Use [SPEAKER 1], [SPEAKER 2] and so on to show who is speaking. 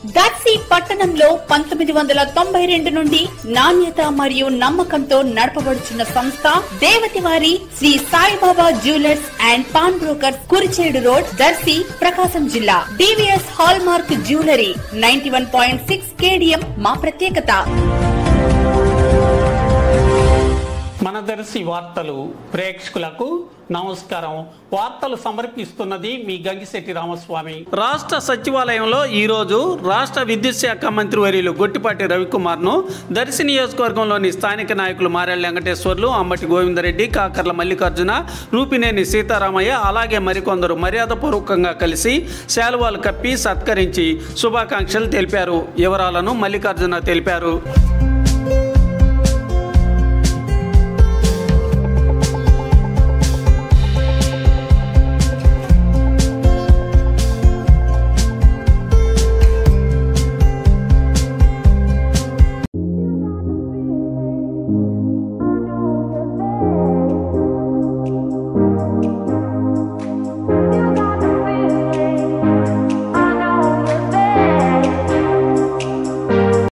[SPEAKER 1] దర్శి పట్టణంలో 1992 నుండి నాణ్యత మరియు నమ్మకంతో నడపబడుచున్న సంస్థ దేవతివారి Sri Saibaba jewellers and pawn brokers Kurichedu road Darsi Prakasam జిల్లా DVS hallmark jewellery 91.6 KDM మా ప్రత్యేకత.
[SPEAKER 2] మన దర్శి వార్తలు ప్రేక్షకులకు నమస్కారం. వార్తలు సమర్పిస్తున్నది మీ గంగిశెట్టి రామస్వామి. రాష్ట్ర సచివాలయంలో ఈరోజు రాష్ట్ర విద్యుత్ శాఖ మంత్రి వర్యులు గొట్టిపాటి రవికుమార్ను దర్శి నియోజకవర్గంలోని స్థానిక నాయకులు మారెళ్ల వెంకటేశ్వర్లు, అంబటి గోవిందరెడ్డి, కాకర్ల మల్లికార్జున, రూపినేని సీతారామయ్య అలాగే మరికొందరు మర్యాదపూర్వకంగా కలిసి శాలువాలు కప్పి సత్కరించి శుభాకాంక్షలు తెలిపారు. వివరాలను మల్లికార్జున తెలిపారు.